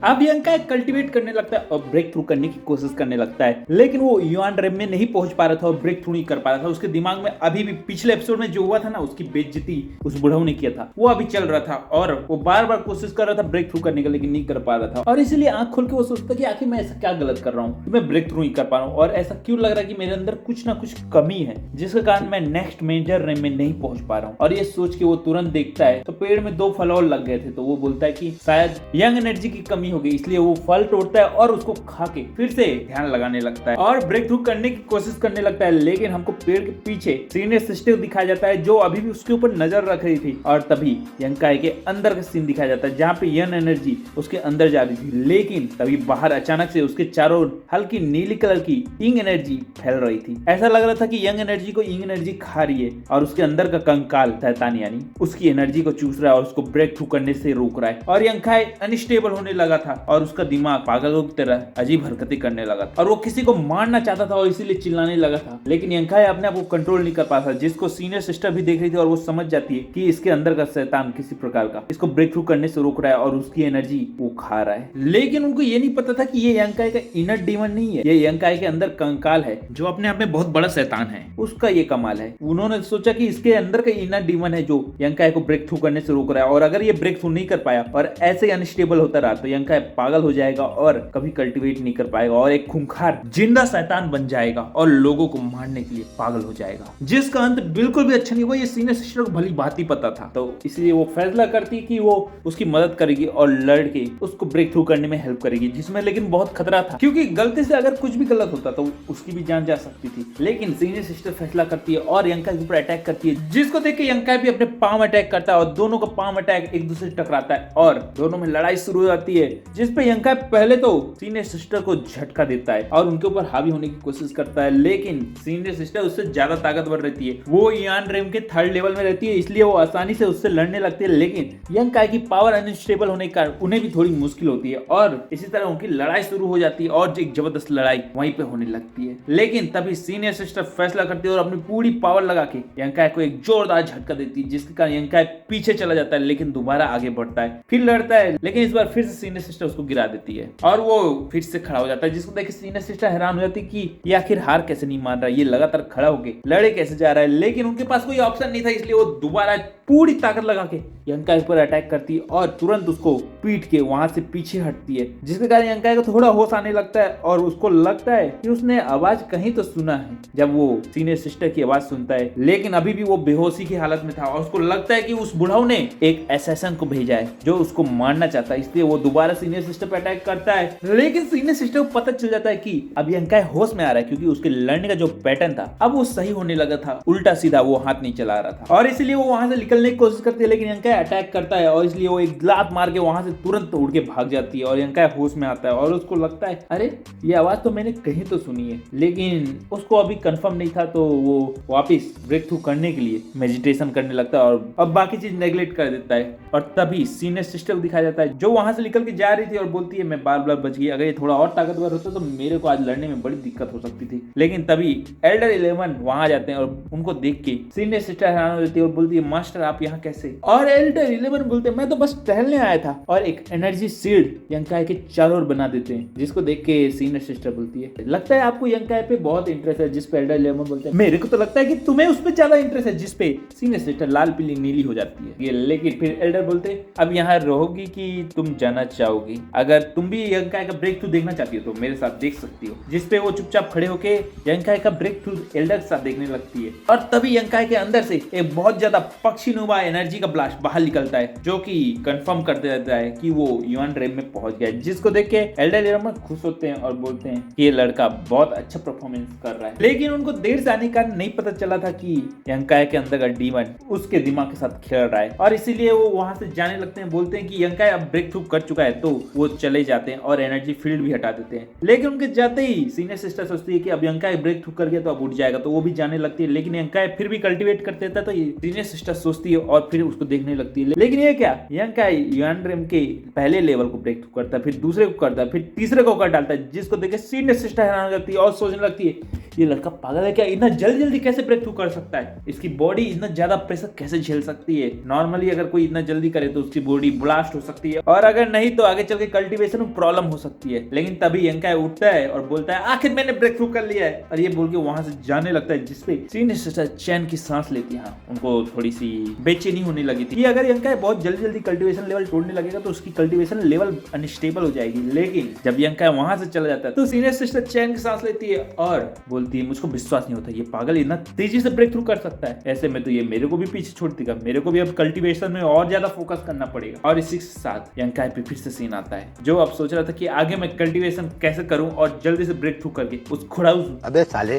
अब यंका कल्टीवेट करने लगता है और ब्रेक थ्रू करने की कोशिश करने लगता है, लेकिन वो युआन रेम में नहीं पहुंच पा रहा था और ब्रेक थ्रू नहीं कर पा रहा था। उसके दिमाग में अभी भी पिछले एपिसोड में जो हुआ था ना, उसकी बेइज्जती उस बुढ़ऊ ने किया था, वो अभी चल रहा था और वो बार बार कोशिश कर रहा था ब्रेक थ्रू करने का, लेकिन नहीं कर पा रहा था। और इसीलिए आंख खोल के वो सोचता कि आखिर मैं ऐसा क्या गलत कर रहा हूँ, मैं ब्रेक थ्रू नहीं कर पा रहा हूँ और ऐसा क्यों लग रहा है कि मेरे अंदर कुछ ना कुछ कमी है जिसके कारण मैं नेक्स्ट मेजर रेम में नहीं पहुंच पा रहा हूँ। और ये सोच के वो तुरंत देखता है तो पेड़ में 2 फल और लग गए थे, तो वो बोलता है कि शायद यंग एनर्जी की कमी हो गई, इसलिए वो फल तोड़ता है और उसको खा के फिर से ध्यान लगाने लगता है और ब्रेक थ्रू करने की कोशिश करने लगता है। लेकिन हमको पेड़ के पीछे सीनियर सिस्टर दिखाया जाता है जो अभी भी उसके ऊपर नजर रख रही थी, और तभी यंकाई के अंदर का सीन दिखाया जाता है जहाँ पे यंग एनर्जी उसके अंदर जा रही थी। लेकिन तभी बाहर अचानक से उसके चारों हल्की नीली कलर की इंग एनर्जी फैल रही थी। ऐसा लग रहा था कि यंग एनर्जी को इंग एनर्जी खा रही है और उसके अंदर का कंकाल शैतान यानी उसकी एनर्जी को चूस रहा है और उसको ब्रेक थ्रू करने से रोक रहा है। और यंकाई अनस्टेबल होने लगा था और उसका दिमाग पागलों की तरह अजीब हरकतें करने लगा था और वो किसी को मारना चाहता था और इसीलिए चिल्लाने लगा था। लेकिन यंकाई अपने आप को कंट्रोल नहीं कर पाता, जिसको सीनियर सिस्टर भी देख रही थी और वो समझ जाती है कि इसके अंदर का शैतान किसी प्रकार का इसको ब्रेक थ्रू करने से रोक रहा है और उसकी एनर्जी वो खा रहा है। लेकिन उनको ये नहीं पता था कि ये यंकाई का इनर डीमन नहीं है, ये यंकाई के अंदर कंकाल है जो अपने आप में बहुत बड़ा शैतान है, उसका ये कमाल है। उन्होंने सोचा कि इसके अंदर का इनर डीमन है जो यंकाई को ब्रेक थ्रू करने से रोक रहा है और अगर ये ब्रेक थ्रू नहीं कर पाया और ऐसे ही अनस्टेबल होता रहा तो यंकाई पागल हो जाएगा और कभी कल्टीवेट नहीं कर पाएगा और एक खूंखार जिंदा शैतान बन जाएगा और लोगों को मारने के लिए पागल हो जाएगा, जिसका अंत बिल्कुल भी अच्छा नहीं हुआ। ये सीनियर सिस्टर को भली बात ही पता था, तो इसलिए वो फैसला करती कि वो उसकी मदद करेगी और लड़ के उसको ब्रेक थ्रू करने में हेल्प करेगी, जिसमें लेकिन बहुत खतरा था क्योंकि गलती से अगर कुछ भी गलत होता तो उसकी भी जान जा सकती थी। लेकिन सीनियर सिस्टर फैसला करती है और यंकाई के ऊपर अटैक करती है, जिसको देख के यंकाई भी अपने पाम अटैक करता है और दोनों का पाम अटैक एक दूसरे से टकराता है और दोनों में लड़ाई शुरू हो जाती है, जिसपे यंकाई पहले तो सीनियर सिस्टर को झटका देता है और उनके ऊपर हावी होने की कोशिश करता है। लेकिन सीनियर सिस्टर उससे ज्यादा ताकतवर रहती है, वो युआन रेम के 3rd लेवल में रहती है, इसलिए वो आसानी से उससे लड़ने लगती है। लेकिन यंकाई की पावर अनस्टेबल होने के कारण उन्हें भी थोड़ी मुश्किल होती है और इसी तरह उनकी लड़ाई शुरू हो जाती है और एक जबरदस्त लड़ाई वहीं पे होने लगती है। लेकिन तभी सीनियर सिस्टर फैसला करती है और अपनी पूरी पावर लगा के यंकाई को एक जोरदार झटका देती है, जिसके कारण यंकाई पीछे चला जाता है लेकिन दोबारा आगे बढ़ता है, फिर लड़ता है, लेकिन इस बार फिर से सीनियर सिस्टर उसको गिरा देती है और वो फिर से खड़ा हो जाता है, जिसको देख के सीनियर सिस्टर हैरान हो जाती है कि ये आखिर हार कैसे नहीं मान रहा, ये लगातार खड़ा होके लड़े कैसे जा रहा है। लेकिन उनके पास कोई ऑप्शन नहीं था, इसलिए वो दोबारा पूरी ताकत लगा के यंकाई पर अटैक करती है और तुरंत उसको पीट के वहां से पीछे हटती है, जिसके कारण यंकाई को थोड़ा होश आने लगता है और उसको लगता है कि उसने आवाज कहीं तो सुना है जब वो सीनियर सिस्टर की आवाज सुनता है। लेकिन अभी भी वो बेहोशी की हालत में था और उसको लगता है कि उस बुढ़ाऊ ने एक असैसिन को भेजा है जो उसको मारना चाहता है, इसलिए वो दोबारा सीनियर सिस्टर पर अटैक करता है। लेकिन सीनियर सिस्टर को पता चल जाता है कि अब यंकाई होश में आ रहा है क्योंकि उसके लड़ने का जो पैटर्न था अब वो सही होने लगा था, उल्टा सीधा वो हाथ नहीं चला रहा था और इसलिए वो वहां से निकलने की कोशिश करती है। लेकिन यंकाई अटैक करता है और इसलिए वो एक लात मार के वहां से तुरंत उड़ के भाग जाती है और यंकाई होश में आता है और उसको लगता है अरे ये आवाज तो मैंने कहीं तो सुनी है, लेकिन उसको अभी कंफर्म नहीं था, तो वो वापस ब्रेक थ्रू करने के लिए मेडिटेशन करने लगता है और अब बाकी चीज नेग्लेक्ट कर देता है। और तभी सीनियर सिस्टर को दिखाया जाता है जो वहां से निकल के जा रही थी और बोलती है मैं बार बार बच गई, अगर ये थोड़ा और ताकतवर होता तो मेरे को आज लड़ने में बड़ी दिक्कत हो सकती थी। लेकिन तभी एल्डर 11 वहां जाते हैं और उनको देख के सीनियर सिस्टर हैरान हो जाती है और बोलती है मास्टर आप यहाँ कैसे? और एल्डर 11 बोलते हैं मैं तो बस टहलने आया था और एक एनर्जी शील्ड यंकाई के चारों ओर बना देते हैं, जिसको देख के सीनियर सिस्टर बोलती है लगता है आपको यंकाई पे बहुत इंटरेस्ट है, जिस पे एल्डर 11 बोलते हैं मेरे को तो लगता है कि तुम्हें उस पे ज्यादा इंटरेस्ट है, जिस पे सीनियर सिस्टर लाल पीली नीली हो जाती है। ये लेकिन फिर एल्डर बोलते अब यहाँ रहोगी कि तुम जाना चाहोगी? अगर तुम भी यंकाई का ब्रेक थ्रू देखना चाहती हो तो मेरे साथ देख सकती हो, जिसपे वो चुपचाप खड़े होके यंकाई का ब्रेक थ्रू एल्डर के साथ देखने लगती है। और तभी यंकाई के अंदर से एक बहुत ज्यादा पक्षीनुमा एनर्जी का ब्लास्ट बाहर निकलता है जो कि कंफर्म कर देता है कि वो युआन रेम में पहुंच गया, जिसको देख के एल्डर 11 खुश होते हैं और बोलते हैं कि ये लड़का बहुत अच्छा परफॉर्मेंस कर रहा है। लेकिन उनको देर से आने का नहीं पता चला था कि यंकाई के अंदर का डीमन उसके दिमाग के साथ खेल रहा है और इसीलिए वो वहां से जाने लगते हैं। बोलते हैं कि यंकाई अब ब्रेक थ्रू कर चुका है, तो वो चले जाते हैं और एनर्जी फील्ड भी हटा देते हैं। लेकिन उनके जाते ही सीनियर सिस्टर सोचती है कि अब यंकाई ब्रेक थ्रू कर गया तो अब उठ जाएगा, तो वो भी जाने लगती है। लेकिन यंकाई फिर भी कल्टीवेट करते था, तो सीनियर सिस्टर सोचती सोचती है और फिर उसको देखने लगती है। लेकिन ये क्या, यंकाई युआनरेम के पहले लेवल को ब्रेक थ्रू करता है, फिर दूसरे को करता है, फिर तीसरे को कर डालता है, जिसको देख के सीनियर सिस्टर हैरान हो जाती है और सोचने लगती है ये लड़का पागल है क्या, इतना जल्दी जल्दी कैसे ब्रेक थ्रू कर सकता है, इसकी बॉडी इतना ज्यादा प्रेशर कैसे झेल सकती है। नॉर्मली अगर कोई इतना जल्दी करे तो उसकी बॉडी ब्लास्ट हो सकती है और अगर नहीं तो आगे चल के कल्टीवेशन में प्रॉब्लम हो सकती है। लेकिन तभी यंकाई उठता है और बोलता है आखिर मैंने ब्रेक थ्रू कर लिया है, और ये बोल के वहां से जाने लगता है, जिसपे सीनियर सिस्टर चैन की सांस लेती है। उनको थोड़ी सी बेचैनी होने लगी थी कि अगर यंकाई बहुत जल्दी जल्दी कल्टीवेशन लेवल तोड़ने लगेगा तो उसकी कल्टीवेशन लेवल अनस्टेबल हो जाएगी। लेकिन जब यंकाई वहां से चला जाता है तो सीनियर सिस्टर चैन की सांस लेती है और बोलती है मुझको विश्वास नहीं होता ये पागल इतना तेजी से ब्रेक थ्रू कर सकता है, ऐसे में तो ये मेरे को भी पीछे छोड़ देगा, मेरे को भी अब कल्टीवेशन में और ज्यादा फोकस करना पड़ेगा। और इसी के साथ यंकाई पे फिर से सीन आता है जो अब सोच रहा था कि आगे मैं कल्टीवेशन कैसे करूं और जल्दी से ब्रेक थ्रू करके उस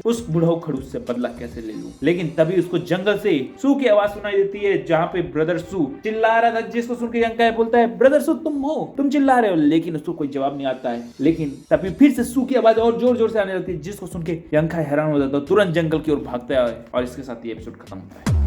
उस बुढ़ाऊ खड़ूस से बदला कैसे ले लूं। लेकिन तभी उसको जंगल से सू की आवाज सुनाई देती है जहाँ पे ब्रदर सू चिल्ला रहा था, जिसको सुन के यंकाई बोलता है ब्रदर सू तुम हो, तुम चिल्ला रहे हो, लेकिन उसको कोई जवाब नहीं आता है। लेकिन तभी फिर से सू की आवाज और जोर जोर से आने लगती है, जिसको सुन के यंकाई हैरान हो जाता है, तुरंत जंगल की ओर भागता है और इसके साथ ये एपिसोड खत्म होता है।